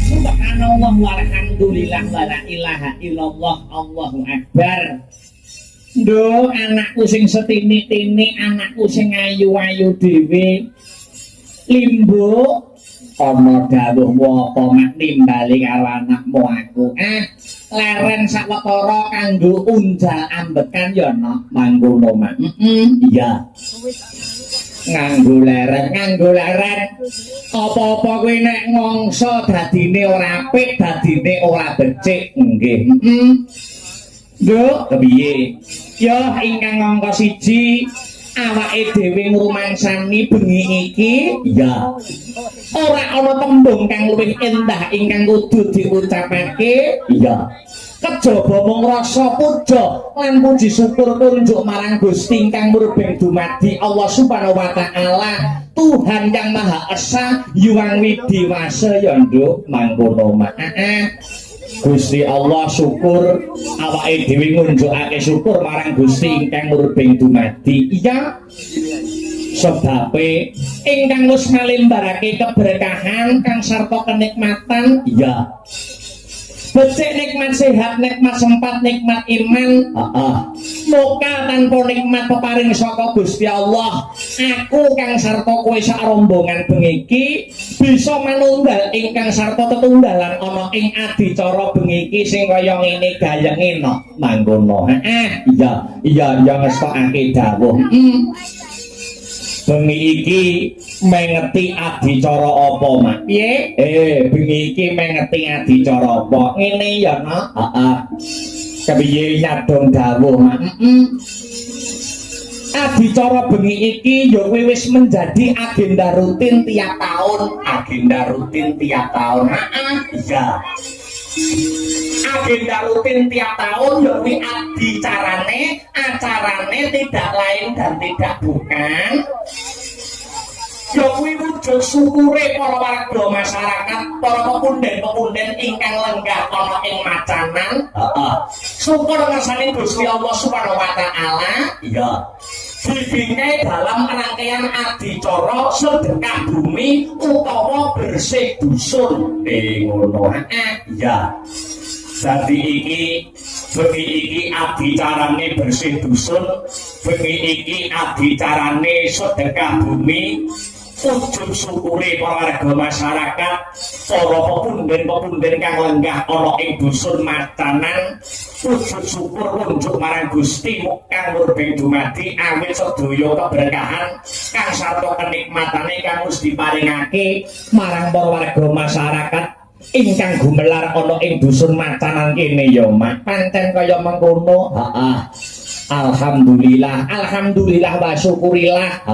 Subhanallah walhamdulillah wala ilaha illallah Allahu akbar. Duh, anakku sing setini-tini, anakku sing ayu-ayu dhewe. Limbo ana dawuhmu apa mak nimbali karo anakmu aku. Leren sawetara kanggo unjal ambekan ya ana mangkono mak. Iya. Nganggo leren. Apa-apa kowe nek ngongso dadine ora apik, dadine ora becik. Nggih. Yo, kepiye? Yo ingkang angka 1 awake dhewe ngrumangsani bengi iki, ya. Ora ana tembung kang luwih endah ingkang kudu diucapake, ya. Kejaba mung rasa puja lan puji syukur tunjuk marang Gusti ingkang murbeng dumadi Allah Subhanahu wa taala, Tuhan yang Maha Esa, Yuwang Widiwasa ya nduk mangkono mak. Gusti Allah syukur awake dhewe ngunjukake syukur marang Gusti ingkang murbeng dumadi. Iya. Sebabe ingkang wis ngalembarake keberkahan kang sarta kenikmatan, iya. Becik nikmat sehat, nikmat sempat, nikmat iman. Muka tanpa nikmat peparing saka Gusti Allah. Aku kang sarta kowe sak rombongan bengi iki bisa manunggal ingkang sarta tetunggalan ana ing adicara bengi iki sing kaya ngene gayenge no mangkono. Iya ngestokake dawuh. Bengi iki mengeti adicara apa mak? Piye? Bengi iki mengeti adicara apa? Ngene ya no? Kepiye nyadong dawuh mak? Adicara bengi iki ya wis menjadi agenda rutin tiap tahun. Iya. Agenda rutin tiap tahun ya kuwi acarane tidak lain dan tidak bukan ya kuwi wujud syukure para warga masyarakat, para pepunden-pepunden ingkang lenggah ana ing macanan. Syukur ngersani Gusti Allah Subhanahu wa taala, iya. Dibingkai dalam rangkaian adicara sedekah bumi utawa bersih dusun. Ngono. Iya. Dadi bengi iki adicarane bersih dusun, bengi iki adicarane sedekah bumi. Ujung syukure para warga masyarakat, para pepunden-pepunden kang lenggah ana ing dusun macanan, ujung syukur nunjuk marang Gusti kang murbeng dumadi awit sedaya keberkahan kang sarta kenikmatane kang wis diparingake marang para warga masyarakat ingkang gumelar ana ing dusun macanan kene ya mak. Pancen kaya mengkono. Alhamdulillah wa syukurillah.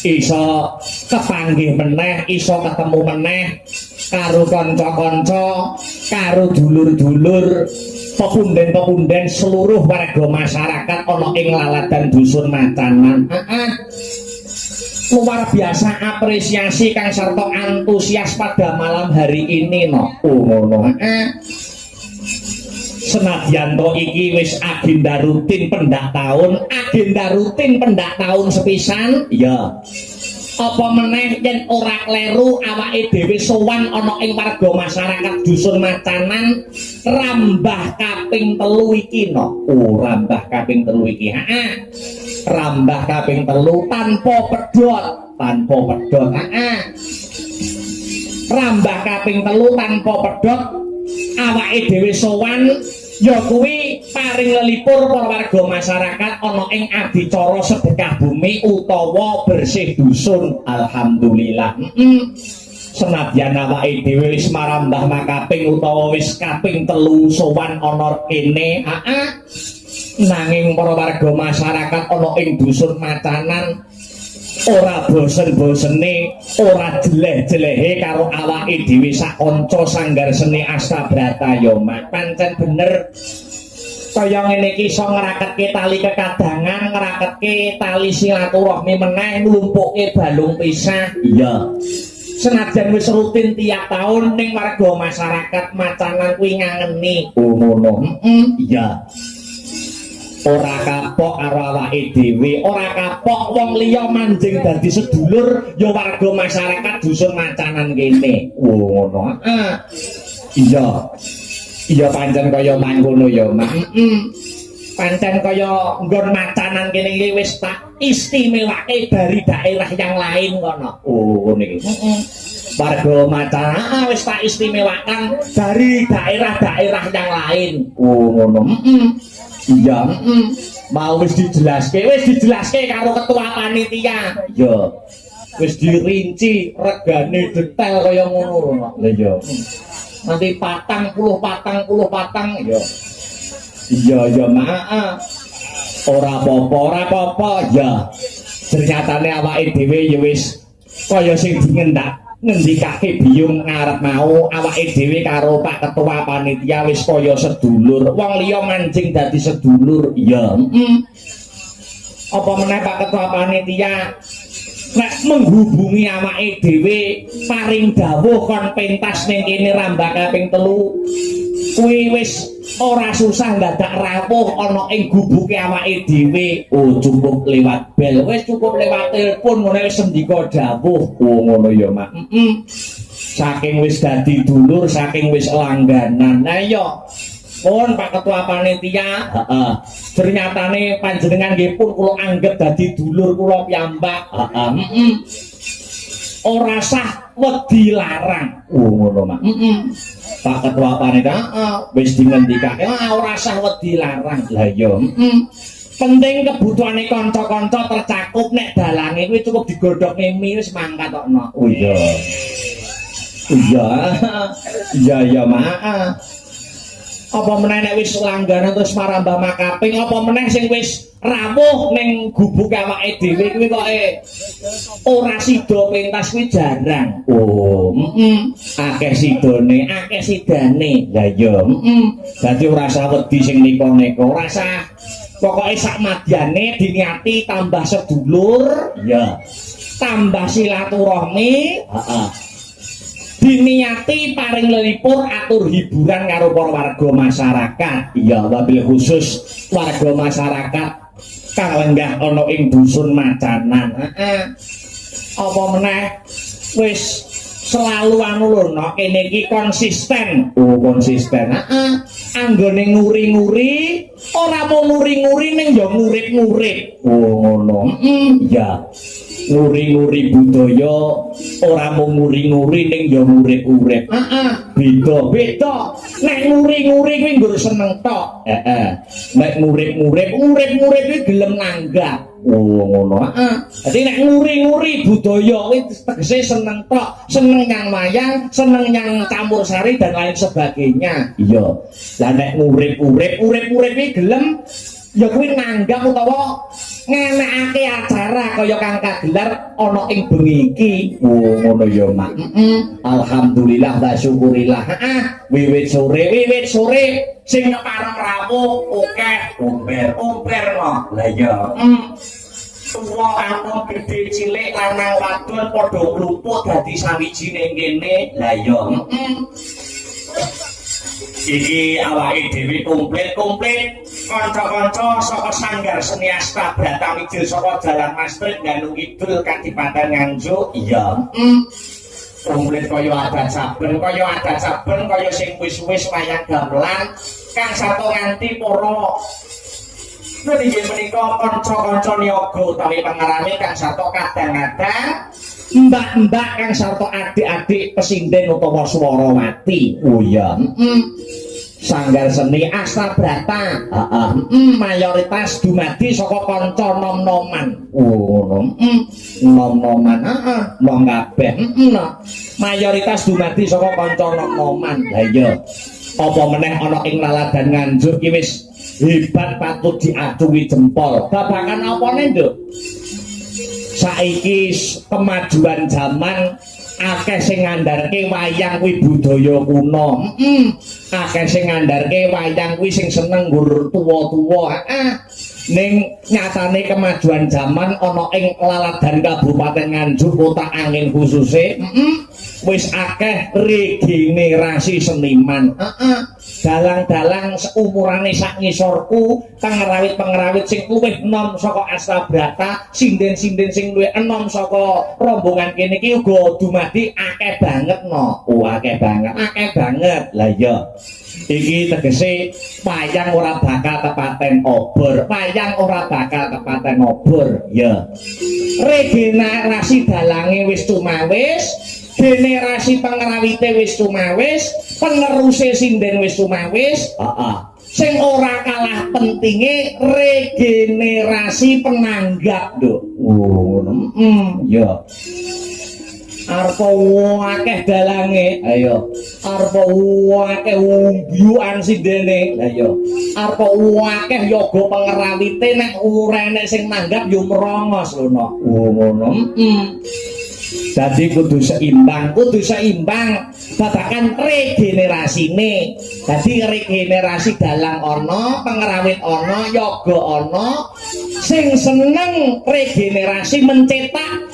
Iso kepanggih meneh, iso ketemu meneh karo kanca-kanca, karo dulur-dulur, pepunden-pepunden seluruh warga masyarakat ana ing laladan dusun macanan. Luar biasa apresiasi kang sarta antusias pada malam hari ini no. Ngono. Senadyan to iki wis agenda rutin pendak tahun sepisan, ya. Apa meneh yen ora kleru awake dhewe sowan ana ing warga masyarakat dusun macanan rambah kaping 3 iki no. Rambah kaping 3 iki. Rambah kaping 3 tanpa pedhot. Rambah kaping 3 tanpa pedhot awake dhewe sowan ya kuwi paring lelipur para warga masyarakat ana ing adicara sedekah bumi utawa bersih dusun. Alhamdulillah. Senadyan awake dhewe wis marambah makaping utawa wis kaping 3 sowan ana kene, nanging para warga masyarakat ana ing dusun macanan ora bosen-bosene, ora jeleh-jelehe karo awake dhewe sak kanca sanggar seni Astabrata ya mak. Pancen bener kaya ngene iki iso ngraketke tali kekadangan, ngraketke tali silaturahmi meneh, nglumpukke balung pisah. Iya. Senajan wis rutin tiap tahun ning warga masyarakat macanan kuwi ngangeni. Ngono. Iya. ora kapok karo awake dhewe, ora kapok wong liya manjing dadi sedulur ya warga masyarakat dusun Macanan kene. Oh ngono. Iya. Iya pancen kaya mangkono ya, Mak. Pancen kaya nggon Macanan kene iki wis tak istimewake dari daerah yang lain kono. Oh ngono iki. Warga Macanan wis tak istimewakan dari daerah-daerah yang lain. Oh ngono. Iya, mau wis dijelaske karo ketua panitia. Ya. Wis dirinci regane detail kaya ngono. Lah iya. Nanti patang ya. Iya Mak. Ora apa-apa ya. Ternyatane awake dhewe ya wis kaya sing ngendikake biyung ngarep mau awake dhewe karo Pak Ketua Panitia wis kaya sedulur. Wong liya mancing dadi sedulur. Ya. Apa meneh Pak Ketua Panitia nek menghubungi awake dhewe paring dawuh kon pentas ning kene rambak kaping 3 kuwi wis ora susah dadak rawuh ana ing gubuke awake dhewe. Oh cukup lewat bel, wis cukup lewat telepon ngene wis sendika dawuh. Oh ngono ya Mak. Saking wis dadi dulur, saking wis langganan. Nah iya pun Pak Ketua Panitia, ternyatane panjenengan nggih pun kula anggap dadi dulur kula piyambak. Ora sah wedi larang. Oh ngono Mak. Pak Ketua Panitia wis dingendikake ora sah wedi larang. Lah iya. Penting kebutuhane kanca-kanca tercakup nek dalange kuwi cukup digodhokne mi wis mangkat kokno. Oh iya. Iya Mak. Apa meneh nek wis langganan terus marambah makaping, apa meneh sing wis rawuh ning gubuk awake dhewe kuwi kok ora sida pentas kuwi jarang. Oh, akeh sidone, akeh sidane. Lah iya, dadi ora usah wedi sing nika-nika, ora usah pokoke sak madyane diniati tambah sedulur, ya. Tambah silaturahmi, diniati paring lelipur atur hiburan karo para warga masyarakat. Iya, wabil khusus warga masyarakat kang lenggah ana ing dusun Macanan. Apa meneh wis selalu anu lho kene iki konsisten. Oh, konsisten. Anggone nguri-nguri, ora mau nguri-nguri ning ya ngurip-ngurip. Oh, ngono. Iya. Nguri-nguri budaya ora mau nguri-nguri ning ya urip-urip. Beda-beda. Nek nguri-nguri kuwi nggur seneng tok. Nek ngurip-ngurip iki gelem nanggap. Oh ngono. Dadi nek nguri-nguri budaya kuwi tegese seneng tok, seneng nyang wayang, seneng nyang campur sari dan lain sebagainya. Iya. Lah nek ngurip-urip iki gelem ya kuwi nanggap utawa ngenekake acara kaya kang kagelar ana ing bengi iki. Oh ngono ya Mak. Alhamdulillah wa syukurillah. Wiwit sore sing pareng rawuh akeh umper no. Lah ya. Tuwa kampung gedhe cilik lanang wadon padha mluput dadi sawijining kene. Lah ya. Iki awake dhewe komplit kanca-kanca saka Sanggar Seni Asta Bratamijil saka Jalan Mastrit Gandung Kidul Kadipaten Nganjuk. Iya. Komplit kaya adat saben kaya sing wis-wis wayang gamelan kang sato nganti para niki menika kanca-kanca niaga utawi pangarane kang sato kadang-kadang mbak-mbak kang sarta adik-adik pesinden utawa swarawati. Oh iya. Sanggar Seni Asta Brata. Mayoritas dumadi saka kanca nom-noman. Oh ngono. Nom-noman. Nom kabeh. Mayoritas dumadi saka kanca nom-noman. Lah iya. Apa meneh ana ing Laladan Nganjuk iki wis hebat patut diacungi jempol. Babagan apane, Nduk? Saiki kemajuan zaman akeh sing ngandharke wayang kuwi budaya kuno. Akeh sing ngandharke wayang kuwi sing seneng nggur tuwa-tuwa. Ning nyatane kemajuan zaman ana ing Laladan Kabupaten Nganjuk Kota Angin khususe. wis akeh regenerasi seniman. Dalang-dalang seumurane sak ngisorku, pengrawit-pengrawit sing luwih enom saka Astabrata, sinden-sinden sing luwih enom saka rombongan kene iki uga dumadi akeh banget no. Akeh banget. Lah iya. Iki tegese wayang ora bakal kepaten obor. Ya. Regenerasi dalange wis tumawis, generasi pengrawite wis tumawis, peneruse sinden wis tumawis. Sing ora kalah pentinge regenerasi penanggap, Nduk. Ya. Arep akeh dalange, ayo. Arep akeh umbyukan sindene, ayo. Arep akeh yoga pengrawite nek urene sing nanggap yo merongos lho, ngono. Jadi kudu seimbang babakan regenerasine. Jadi regenerasi dalang ana, pengrawit ana, yoga ana, sing seneng regenerasi mencetak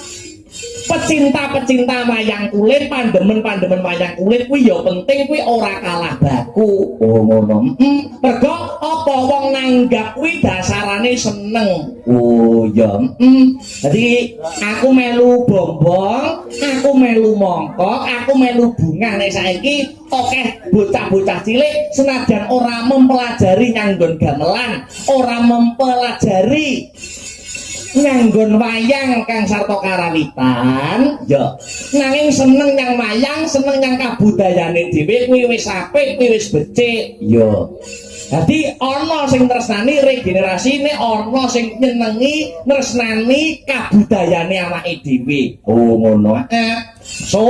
pecinta wayang kulit, pandemen wayang kulit kuwi ya penting, kuwi ora kalah baku. Ngono. Mergo apa wong nanggap kuwi dasarane seneng. Ya. Dadi aku melu bombong, aku melu mongkok, aku melu bunga nek saiki akeh bocah-bocah cilik senajan ora mempelajari nyanggon gamelan, ora mempelajari nyanggon wayang kang sarta karawitan, ya nanging seneng nyang wayang, seneng nyang kabudayane dhewe, kuwi wis apik, kuwi wis becik, ya. Dadi ana sing tresnani regenerasine, ana sing nyenengi tresnani kabudayane awake dhewe. Ngono. So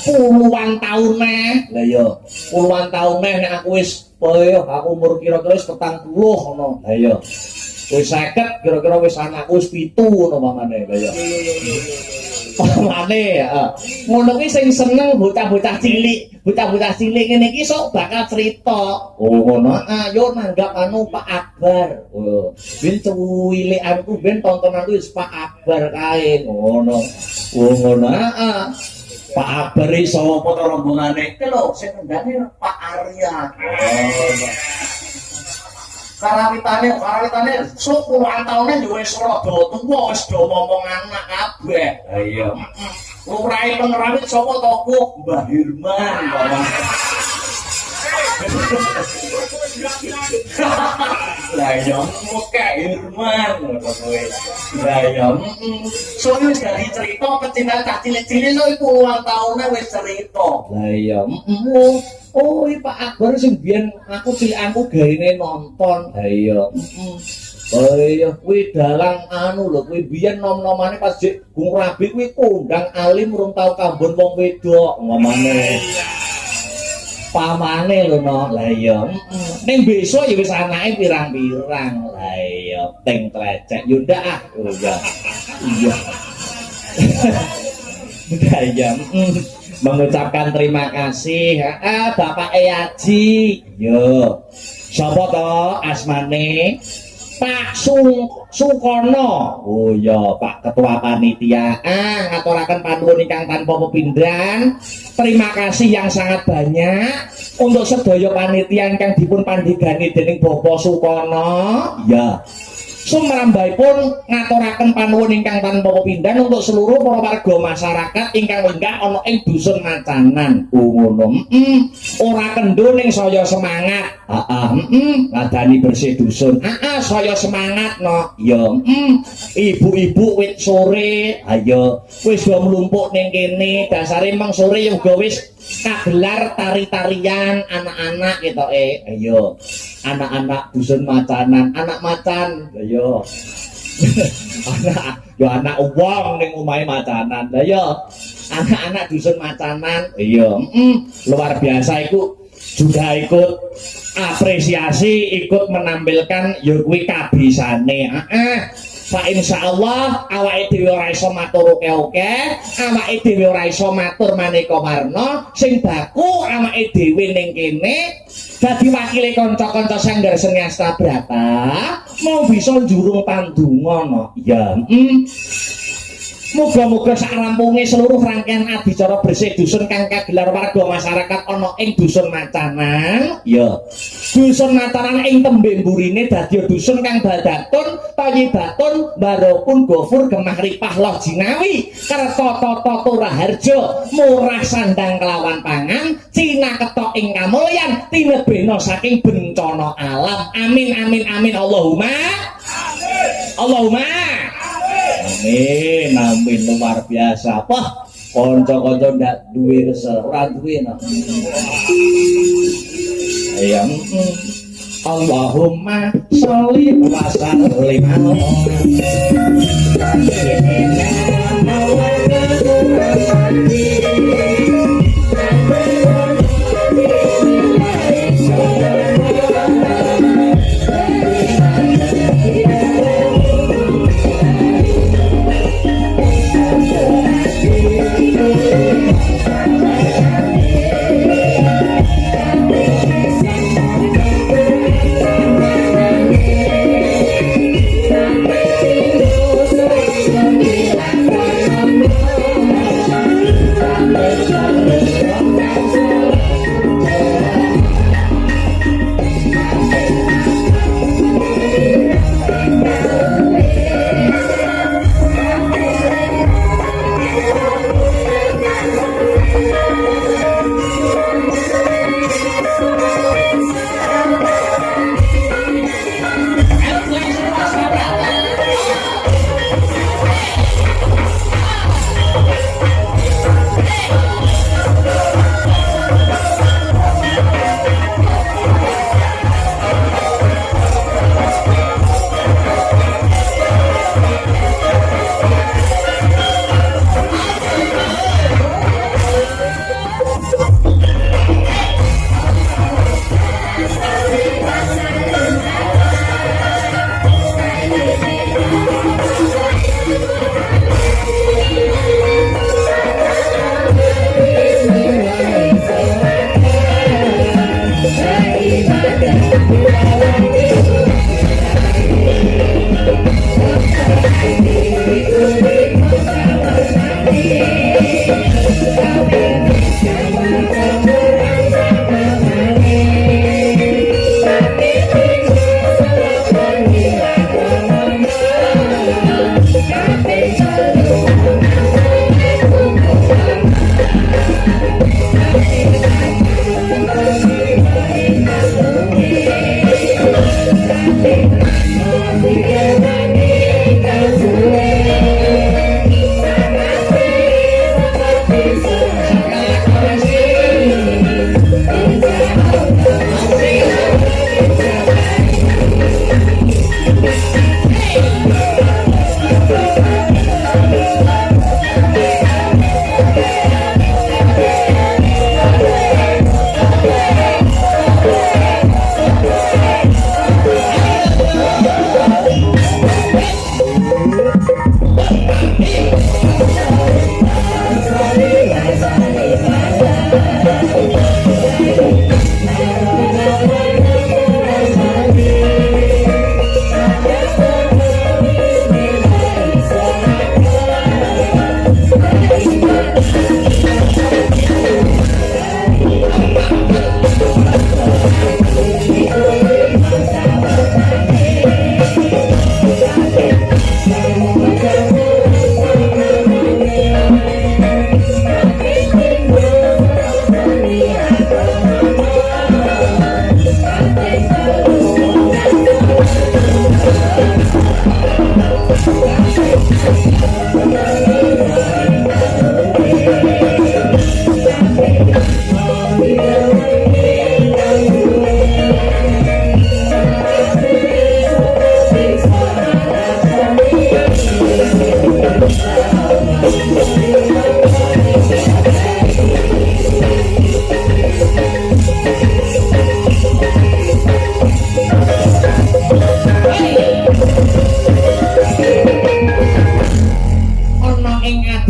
puluhan taun neh. Lah ya, puluhan taun neh nek aku wis aku umur kira-kira wis 40 ngono. Lah ya. Wis 50 kira-kira wis anakku wis 7 ngono pamane kaya. Pamane ngono kuwi sing seneng bocah-bocah cilik ngene iki sok bakal crita. Ngono. Yo nanggap anu Pak Akbar. Ben cuwilikanku ben tontonanku wis Pak Akbar kae ngono. Ngono. Pak Akbar iso apa to rombongane? Iki lho sing ngendane Pak Arya. Karawitane sok puluhan taune yo wis rada tuwa, wis do momong anak kabeh. Ha iya. Lurahe pengrawit sapa to ku? Mbah Hirman, Bapak. Lah iya, muka Hirman ngono kowe. Lah iya, soalnya wis dadi cerita pecinta cah cilik-cilik lho puluhan taune wis cerita. Lah iya, oh, Pak Akbar sing biyen aku cilikanku gaene nonton. Ha iya. Oh iya, kuwi dalang anu lho, kuwi biyen nom-nomane pas jek Gung Rabi kuwi kondang alim urung tau kambon wong wedok ngomane. Pamane lho no. Lah iya. Ning besok ya wis anake pirang-pirang. Lah iya, teng tlecek yo ndak ah. Oh iya. Iya. Iya. Mengucapkan terima kasih Bapak Eyaji. Yo. Sapa to asmane? Pak Sukono. Oh ya, Pak Ketua Panitia. Ngaturaken panuwun ingkang tanpa pepindhan. Terima kasih yang sangat banyak untuk sedaya panitia ingkang dipun pandhegani dening Bapak Sukono. Ya. Sumrambahipun ngaturaken panuwun ingkang tanpa pepindhan untuk seluruh para warga masyarakat ingkang lenggah ana ing dusun Macanan. Ngono. Ora kendho ning saya semangat. Ngadani bersih dusun. Saya semangat no. Ya. Ibu-ibu wit sore, ayo wis do mlumpuk ning kene. Dasare meng sore uga wis kagelar tari-tarian anak-anak ketoke. Ayo. Anak-anak dusun Macanan, anak macan. Ayo. anak wong ning omahe Macanan. Ayo. Anak-anak dusun Macanan. Iya. Luar biasa iku juga ikut apresiasi, ikut menampilkan ya kuwi kabisane. Pak insyaallah awake dhewe ora iso matur oke-oke, awake dhewe ora iso matur maneka warna, sing baku awake dhewe ning kene dadi wakile kanca-kanca sanggar seni Astabrata mau bisa njurung pandonga no. Ya. Muga-muga sakrampunge seluruh rangkaian adicara bersih dusun kang kagelar warga masyarakat ana ing dusun Macanan, ya. Dusun Macanan ing tembe mburine dadi dusun kang badatun, thayibatun, barokun gofur gemah ripah loh jinawi, kerta tata turaharja, murah sandang kelawan pangan, cina ketok ing kamulyan, tinebena saking bencana alam. Amin amin amin Allahumma. Amin. Allahumma. Amin, amin, luar biasa. Wah, konco-konco ndak duwe resep, ora duwe no. Ya, Allahumma sholli wa sallim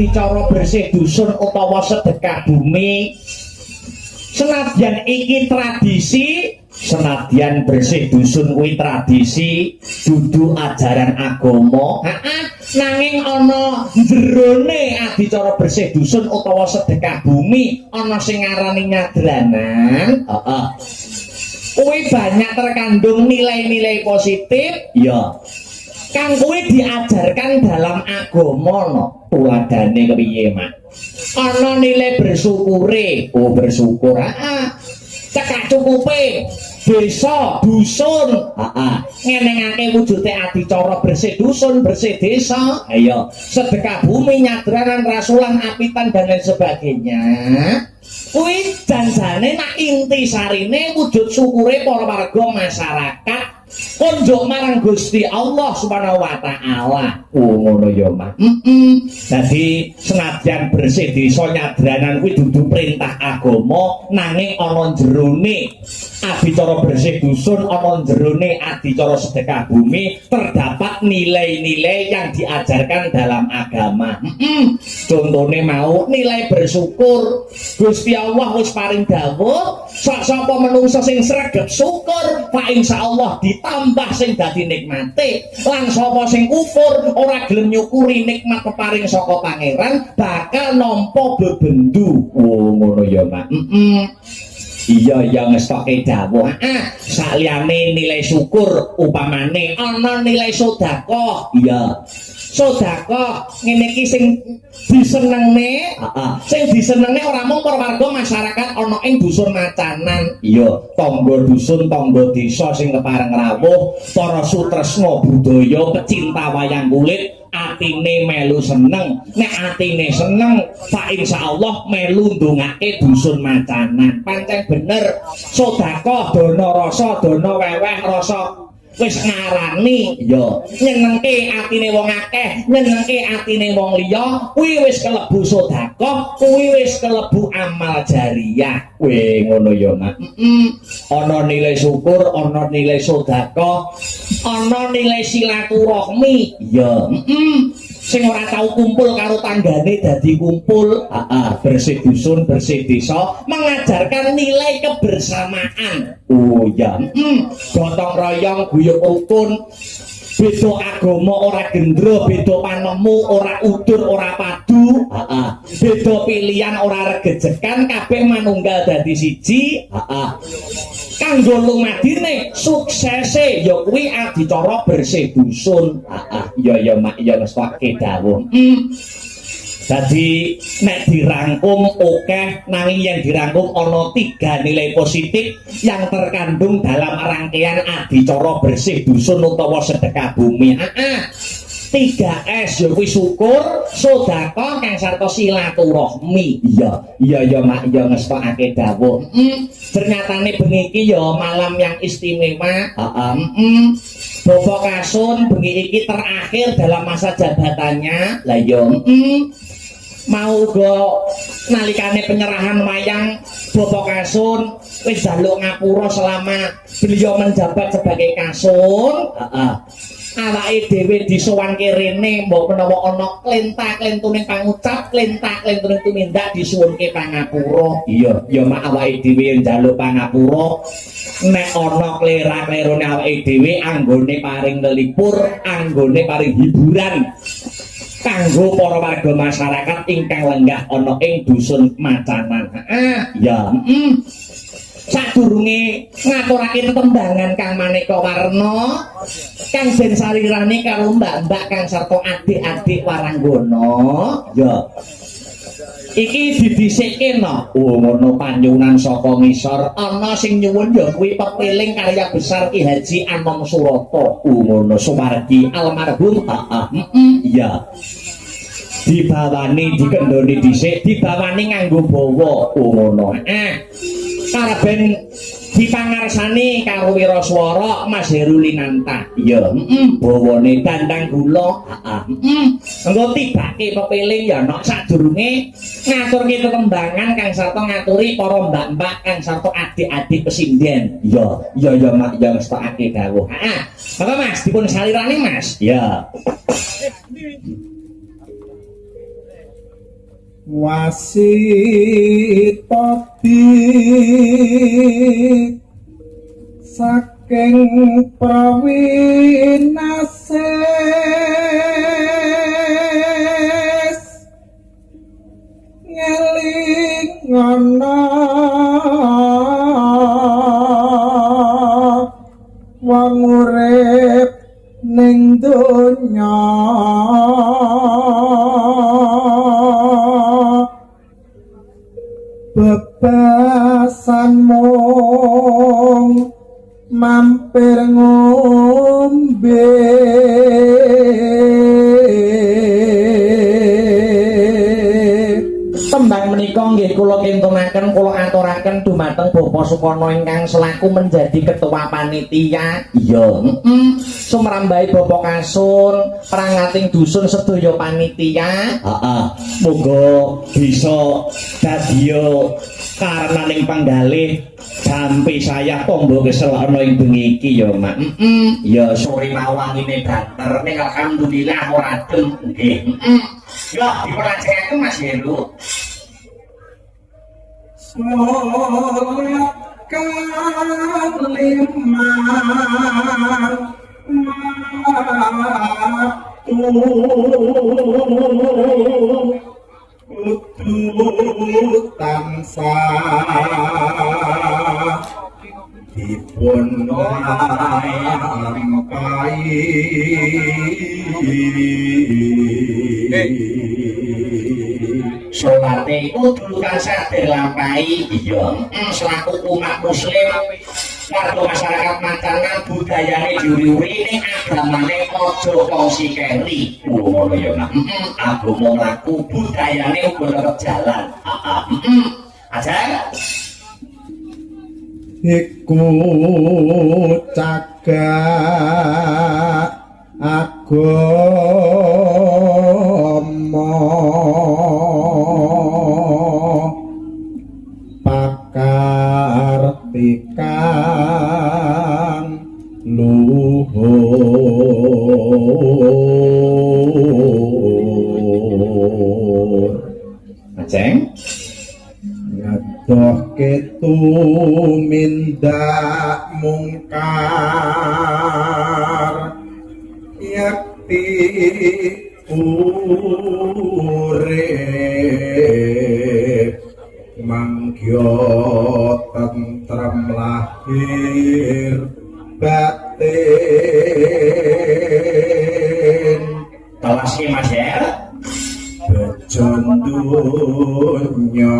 adicara bersih dusun utawa sedekah bumi. Senadyan iki tradisi, senadyan bersih dusun kuwi tradisi, dudu ajaran agama. nanging ana jerone adicara bersih dusun utawa sedekah bumi ana sing ngarani nyadranan. Heeh. Kuwi banyak terkandung nilai-nilai positif ya kang kuwi diajarkan dalam agama no. Tuladane kepiye, Mak? Ana nilai bersyukure. Oh, bersyukur. Cekak cukupe desa dusun. Ngenengake wujude adicara bersih dusun, bersih desa. Ayo, sedekah bumi, nyadranan, rasulan, apitan dan lain sebagainya. Kuwi janjane nak inti sarine wujud syukure para warga masyarakat konjuk marang Gusti Allah Subhanahu wa taala. Oh ngono ya, Mak. Dadi senadyan bersih desa nyadranan kuwi dudu perintah agama nanging ana jerone adicara bersih dusun, ana jerone adicara sedekah bumi terdapat nilai-nilai yang diajarkan dalam agama. Contone mau nilai bersyukur. Gusti Allah wis paring dawuh, sapa menungso sing sregep syukur, fa insyaallah ditambah sing dadi nikmate. Lan sapa sing kufur ora gelem nyukuri nikmat peparing saka pangeran, bakal nampa bebendu. Oh ngono ya, Mak. Iya yang ngestoke dawuh. Saliyane nilai syukur upamane ana nilai sedekah. Iya. Sedekah ngene iki sing disenengne, sing disenengne ora mung para warga masyarakat ana ing dusun Macanan. Iya, tangga dusun, tangga desa sing kepareng rawuh, para sutresna budaya, pecinta wayang kulit atine melu seneng. Nek atine seneng, fa insyaallah melu ndongake dusun Macanan. Pancen bener, sedekah dana rasa, dana weweh rasa wis ngarani ya nyenengke atine wong akeh, nyenengke atine wong liya, kuwi wis kelebu sedekah, kuwi wis kelebu amal jariyah. Kuwi ngono ya, Mak. Ana nilai syukur, ana nilai sedekah, ana nilai silaturahmi. Ya, sing ora tau kumpul karo tanggane dadi kumpul. Bersih dusun, bersih desa mengajarkan nilai kebersamaan. Oh ya, gotong royong, guyub rukun, beda agama ora gendro, beda panemu ora udur, ora padu, beda pilihan ora regejekan, kabeh manunggal dadi siji. Kanggo lumadine suksese ya kuwi adicara bersih dusun. Ya Mak, ya ngestoke dawuh. Dadi nek dirangkum akeh, nanging yang dirangkum ana 3 nilai positif yang terkandung dalam rangkaian adicara bersih dusun utawa sedekah bumi. 3S ya kuwi syukur, sedekah kang sarta silaturahmi. Iya Mak, ya ngestokake dawuh. Ternyatane bengi iki ya malam yang istimewa. Bapak Kasun bengi iki terakhir dalam masa jabatannya. Lah ya mau go nalikane penyerahan wayang Bapak Kasun wis njaluk ngapura selama beliau menjabat sebagai Kasun. Awake dhewe disowanke rene mbok menawa ana klentak-klentune pangucap, klentak-klentune tumindak disuwunke pangapura. Iya Mak, awake dhewe njaluk pangapura. Nek ana klerak-klerone awake dhewe anggone paring nelipur, anggone paring hiburan kanggo para warga masyarakat ingkang lenggah ana ing dusun Macanan. Ya, sadurunge ngaturake tembangan kang maneka warna kang den sarirane karo mbak-mbak kang sarta adik-adik waranggana. Ya. Iki didhisikke no. Oh ngono panyuwunan saka ngisor ana sing nyuwun ya kuwi pepiling karya besar Ki Haji Anom Surata. Oh ngono Sumargi almarhum. Iya. Dibawani dikendoni dhisik, dibawani nganggo bawa. Oh ngono. Karben dipangarsani karo Wiraswara Mas Herulinanta. Ya, bawane dandang gula. Engko tibake pepiling ya nok sadurunge ngaturke tetembangan kang sarta ngaturi para mbak-mbak kang sarta adik-adik pesinden. Ya Mak, ya ngestakake dawuh. Maka Mas dipun salirani Mas. Ya. Wasitati saking prawinase bebasan mung mampir ngombe tembang menika nggih kula kintunaken kula aturaken dumateng Bapak Sukono ingkang selaku menjadi ketua panitia iya sumrambahe Bapak Kasun prangating dusun sedaya panitia muga bisa dadiya karenaning panggalih sampai saya tombo kesel ana ing bengi iki ya Mak ya sore mawangine banter ning alhamdulillah ora adem nggih ya dipercayake Mas Heru tansah dipun lampahi salate kudu tansah dilampahi iya selaku umat muslim warga masyarakat Macangan budayane diuri-uri ning agamane aja kongsi keri ngono ya Nak agama laku budayane uga tetep jalan aja iku cagak agama pakartikan luhur Aceng ngadohke tumindak mungkar yakti urip mangkyo tentrem lahir batin tawasi Mas ya bejon dunya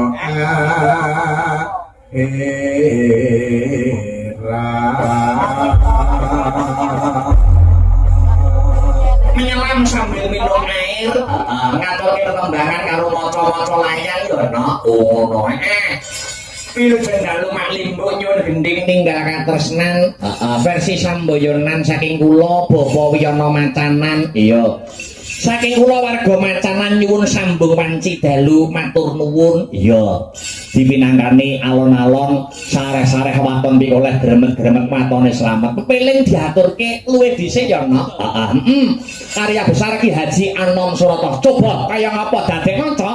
menyelam sambil minum air ngatur ketembangan karo maca-maca layang ya ngono Wilujeng dalu maklimbo nyuwun gending ninggal katresnan versi samboyonan saking kula Bapa Wiyana Macanan iya saking kula warga Macanan nyuwun sambung wanci dalu matur nuwun iya dipinangkani alon-alon sareh-sareh waton pikoleh gremet-gremet watone slamet pepeling diaturke luwih dhisik ya no karya besar Ki Haji Anom Surata coba kaya ngapa dadek maca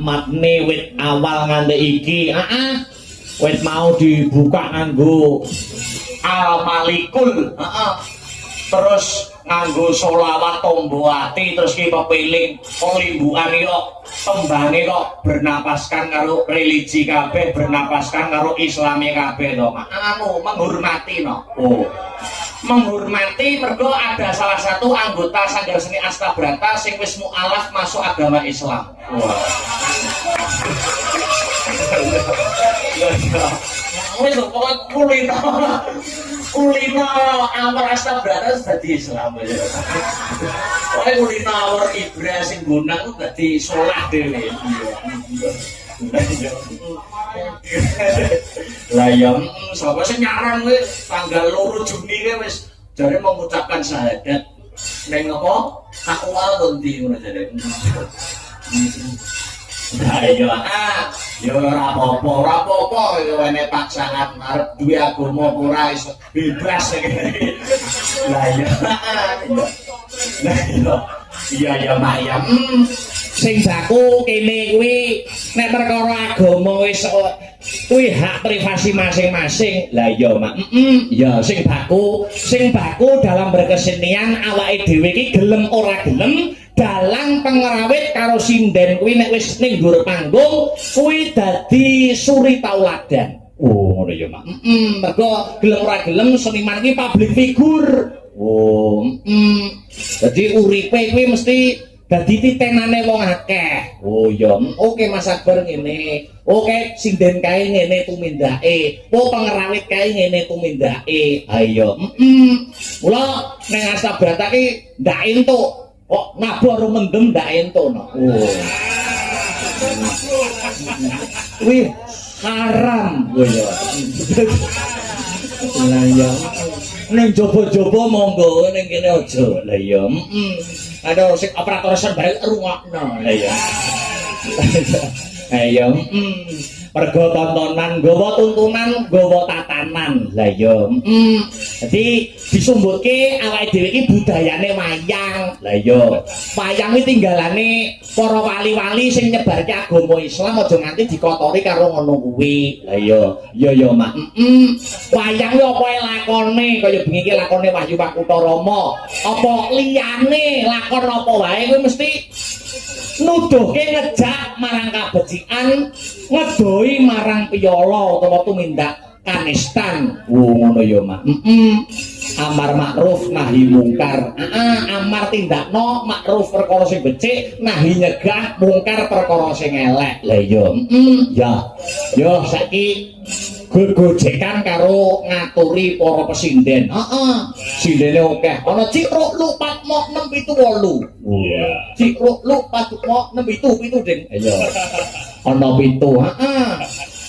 matne wit awal nganti iki. Wit mau dibuka nganggo Al-Malikul. Terus nganggo solawat tombo ati terus ki pepiling limbukan kok tembange kok bernapaskan karo religi kabeh, bernapaskan karo islami kabeh to. Menghormati no. Menghormati mergo ada salah satu anggota Sanggar Seni Astabrata sing wis mualaf masuk agama Islam. Wis kok kulino Amar Astabrata dadi Islam aja. Pokoke kulino Amar Ibra sing gunang dadi salah dhewe. Lah ya sapa sing nyaran kuwi tanggal 2 Juni wis jare mengucapkan syahadat ning apa takwa ngendi ngono jare. Ayo yo ora apa-apa yo ene paksaan arep duwe agama ora iso bebas iki. Lah ya. Lah iya Mayam. Sing baku kene kuwi nek perkara agama wis kuwi hak privasi masing-masing. Lah iya Mak. Ya sing baku dalam berkesenian awake dhewe iki gelem ora gelem dalang pengerawit karo sinden kuwi nek wis ning dhuwur panggung kuwi dadi suri tauladan. Oh ngono ya Mak. Mergo gelem ora gelem seniman iki public figure. Oh, jadi uripe kuwi mesti dadi titenane wong akeh. Oh ya, oke Mas Akbar ngene. Oke sinden kae ngene tumindake. Oh pengerawit kae ngene tumindake. Ayo. Mula ning Astabrata ki ndak entuk. Kok nabur mendem ndak entuk no. Oh. Wih, haram. Oh ya. Lah ya. Ning jobo-jobo monggo ning kene aja. Lah ya, Aduh sing operator sen bareng rungokno. Lah ya. Ayo, pergo tontonan, gowo tuntunan, gowo tatanan. Lah ya, Jadi disumbuke awake dhewe iki budayane wayang. Lah ya, wayang iki tinggalane para wali-wali sing nyebarke agama Islam aja nganti dikotori karo ngono kuwi. Lah ya Mak. Wayang yo apa lakone kaya bengi iki lakone Wahyu Pakutarama. Apa liyane lakon apa wae kuwi mesti nuduhke ngejak marang kabecikan, ngedoi marang piyala utawa tumindak kanistan. Ngono ya Mak. Amar makruf nahi mungkar. Amar tindakno makruf perkara sing becik, nahi nyegah mungkar perkara sing elek. Lah ya. Ya saiki gojekan karo ngaturi para pesinden. Sindene akeh. Ana Cikruk Lu Patmo 678. Iya. Cikruk Lu Patmo 677, Ding. Iya. Ana 7.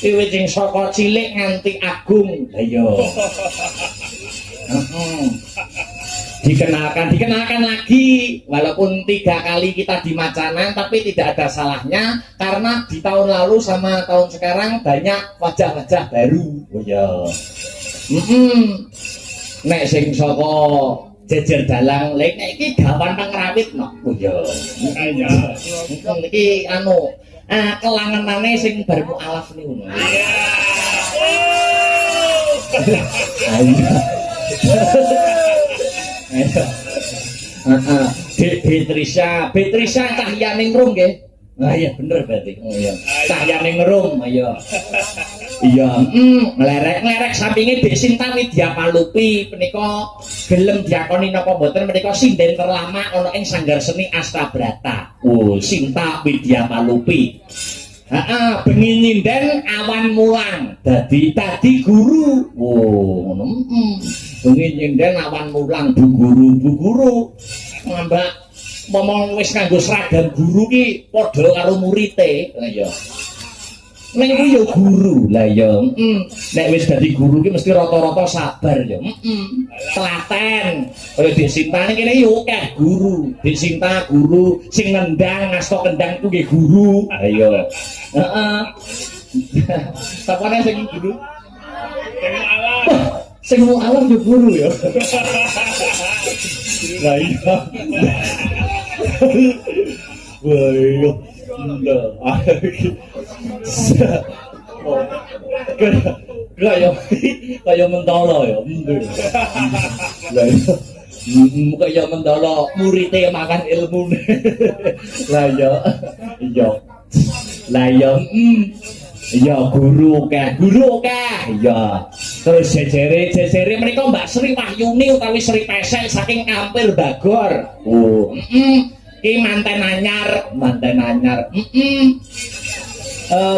Wiwit sing saka cilik nganti agung. Lah iya. Dikenalkan lagi walaupun 3 kali kita di Macanan tapi tidak ada salahnya karena di tahun lalu sama tahun sekarang banyak wajah-wajah baru. Oh ya. Nek sing saka jejer dalang lek iki gawan pengrawit no. Oh ya. Iya. Iki anu kelangenane sing bar mualaf niku. Iya. Beatrice Cahyaning Rum nggih. Ah iya bener berarti. Oh iya. Cahyaning Rum, ayo. Iya, nglerek sampinge Dek Sinta Widyamalupi punika gelem diakoni napa mboten menika sinden terlama ana ing Sanggar Seni Astabrata. Oh, Sinta Widyamalupi. Bengi nyinden awan mulang dadi guru. Oh ngono. Bengi nyinden awan mulang bu guru ngambak momong wis nganggo seragam guru ki padha karo murite. Lah ya ning ku ya guru. Lah ya nek wis dadi guru ki mesti rata-rata sabar ya. Telaten kaya Dek Sinta kene yo akeh guru. Dek Sinta guru sing nendang ngasta kendang ku nggih guru. Ayo. Sapane sing guru? Sing mualaf yo guru ya. Lah iya. Wah iya. Lho. Kaya mentolo ya. Lah kaya mentolo murite makan ilmune. Lah ya. Iya. Lah ya. Ya guru kah, ya. Terus jejere mereka Mbak Sri Wahyuni utawi Sri Pesek saking Ampil Bagor. Oh, iki manten anyar.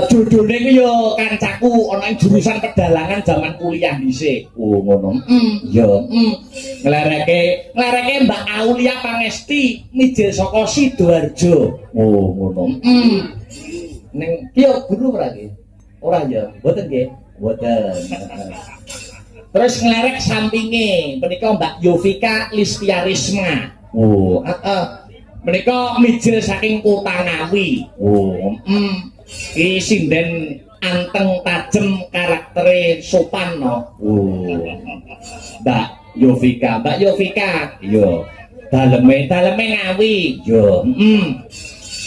Judulnya ku yo kancaku ana ing jurusan pedalangan zaman kuliah dhisik. Oh, ngono. Ya. Nglereke Mbak Aulia Pangesti mijil saka Sidoarjo. Oh, ngono. Ning yo guru berarti. Ora ya, mboten nggih. Mboten. Terus nglerek sampinge menika Mbak Yovika Listiarisma. Oh, menika mijil saking Kota Ngawi. Oh, iki sinden anteng tajem karaktere sopan no. Oh. Mbak Yovika. Yo. Daleme Ngawi. Yo.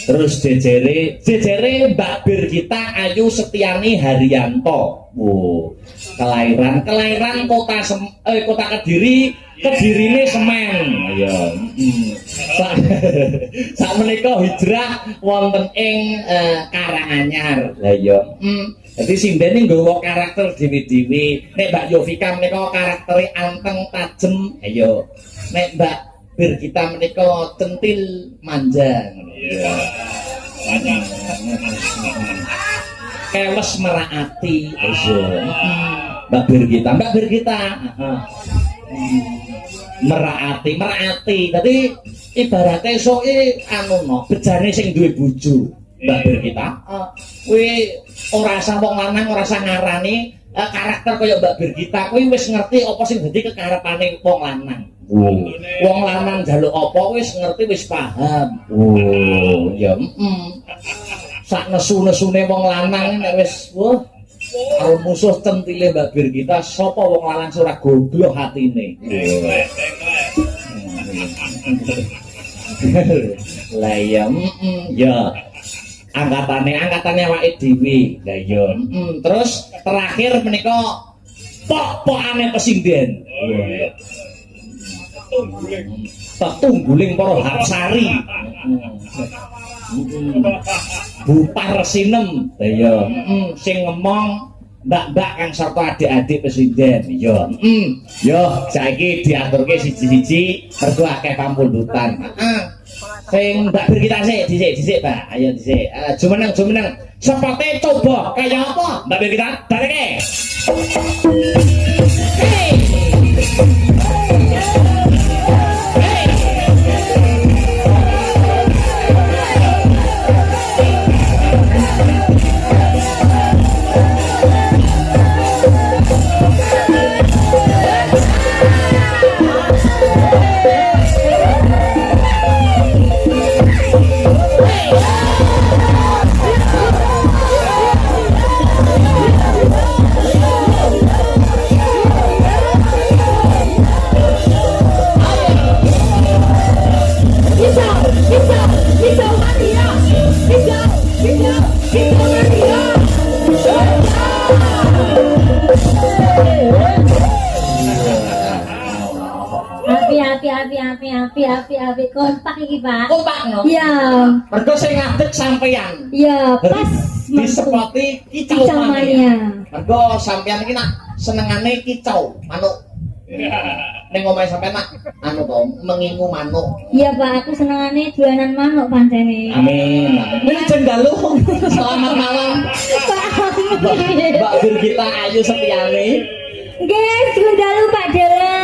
Terus jejere Mbak Birgita Ayu Setiani Haryanto. Oh, kelahiran Kota Kedirine Semen. Ya. Sak menika hijrah wonten ing Karanganyar. Lah ya. Dadi sindene nggawa karakter dhewe-dhewe. Nek Mbak Yovika menika karaktere anteng tajem. Ayo. Nek Mbak Birgita menika centil manja. Iya. Panjang. Keles meraati. Mbak Birgita. Meraati. Dadi ibarate soke anu no, bejane sing duwe bojo. Mbak Birgita. Kuwi ora usah wong lanang, ora usah ngarani karakter kaya Mbak Birgita. Kuwi wis ngerti apa sing dadi kekarepane wong lanang. Wong lanang njaluk apa wis ngerti, wis paham. Oh, ya sak nesu-nesune wong lanang nek wis karo musuh centile Mbak Birgita, sapa wong lanang ora goblok atine. Lah ya ya angkatane awake dhewe. Lah ya terus terakhir menika pok-pokane presiden. Tungguling para Hapsari. Bupar Sinem. Ya, sing ngomong mbak-mbak kang sarta adik-adik presiden. Ya. Yo, saiki diaturke siji-siji mergo akeh pampundutan. Sing Mbak Birgita dhisik, Pak. Ayo dhisik. Jumeneng. Sepote coba kaya apa, Mbak Birgita? Bareke. Hey. Api kompak iki, Pak. Kompak no? Iya. Mergo sing ngadeg sampeyan. Iya, pas disepoti kicau mania. Mergo sampeyan iki nak senengane kicau manuk. Ning omahe sampeyan nak anu to, mengingu manuk. Iya, Pak, aku senengane dolanan manuk pancene. Amin. Wilujeng dalu. Selamat malam. Mbak Birgita Ayu Setiani. Nggih, dalu Pak Dela.